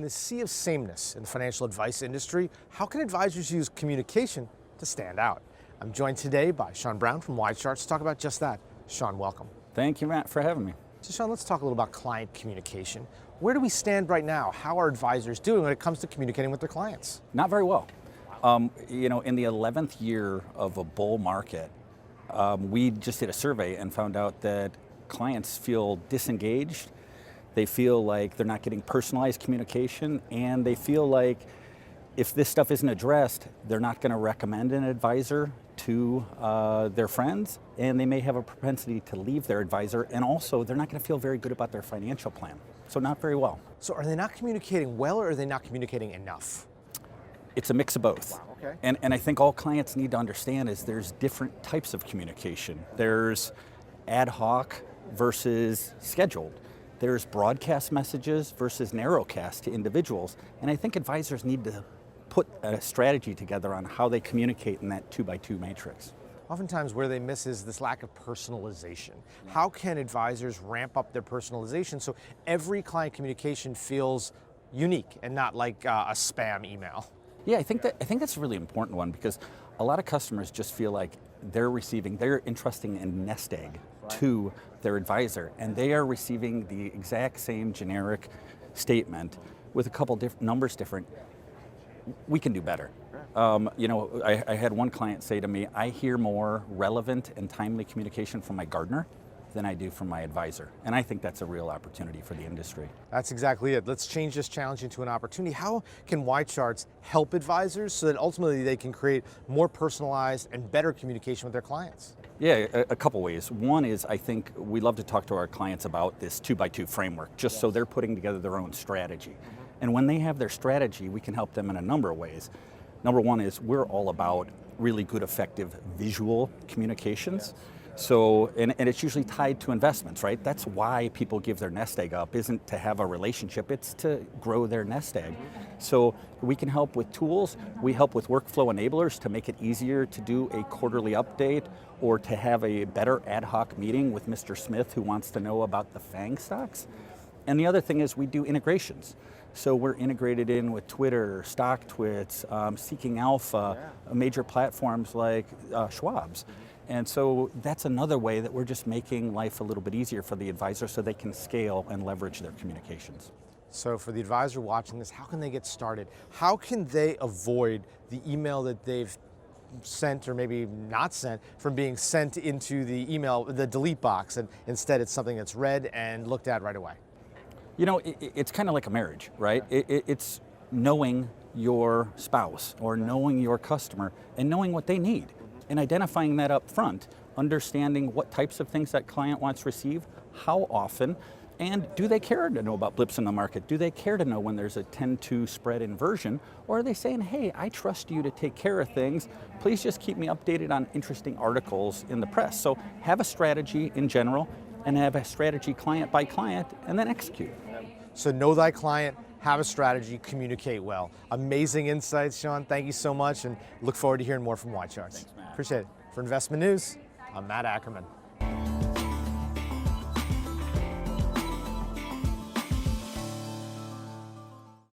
In the sea of sameness in the financial advice industry, how can advisors use communication to stand out? I'm joined today by Sean Brown from YCharts to talk about just that. Sean, welcome. Thank you, Matt, for having me. So Sean, let's talk a little about client communication. Where do we stand right now? How are advisors doing when it comes to communicating with their clients? Not very well. In the 11th year of a bull market, we just did a survey and found out that clients feel disengaged. They feel like they're not getting personalized communication, and they feel like if this stuff isn't addressed, they're not going to recommend an advisor to their friends, and they may have a propensity to leave their advisor, and also they're not going to feel very good about their financial plan. So not very well. So are they not communicating well, or are they not communicating enough? It's a mix of both. Wow, okay. And I think all clients need to understand is there's different types of communication. There's ad hoc versus scheduled. There's broadcast messages versus narrowcast to individuals. And I think advisors need to put a strategy together on how they communicate in that 2x2 matrix. Oftentimes where they miss is this lack of personalization. How can advisors ramp up their personalization so every client communication feels unique and not like a spam email? Yeah, I think that's a really important one, because a lot of customers just feel like they're entrusting a nest egg to their advisor, and they are receiving the exact same generic statement with a couple numbers different. We can do better. I had one client say to me, I hear more relevant and timely communication from my gardener than I do from my advisor. And I think that's a real opportunity for the industry. That's exactly it. Let's change this challenge into an opportunity. How can YCharts help advisors so that ultimately they can create more personalized and better communication with their clients? Yeah, a couple ways. One is, I think we love to talk to our clients about this 2x2 framework, just so they're putting together their own strategy. And when they have their strategy, we can help them in a number of ways. Number one is we're all about really good, effective visual communications. So, and it's usually tied to investments, right? That's why people give their nest egg up, isn't to have a relationship, it's to grow their nest egg. So we can help with tools, we help with workflow enablers to make it easier to do a quarterly update or to have a better ad hoc meeting with Mr. Smith who wants to know about the FANG stocks. And the other thing is we do integrations. So we're integrated in with Twitter, StockTwits, Seeking Alpha, major platforms like Schwab's. And so that's another way that we're just making life a little bit easier for the advisor so they can scale and leverage their communications. So for the advisor watching this, how can they get started? How can they avoid the email that they've sent or maybe not sent from being sent into the email, the delete box, and instead it's something that's read and looked at right away? You know, it's kind of like a marriage, right? It's knowing your spouse or knowing your customer and knowing what they need and identifying that up front, understanding what types of things that client wants to receive, how often, and do they care to know about blips in the market? Do they care to know when there's a 10-2 spread inversion? Or are they saying, hey, I trust you to take care of things. Please just keep me updated on interesting articles in the press. So have a strategy in general and have a strategy client by client and then execute. So know thy client, have a strategy, communicate well. Amazing insights, Sean. Thank you so much, and look forward to hearing more from YCharts. Thanks, Matt. Appreciate it. For Investment News, I'm Matt Ackerman.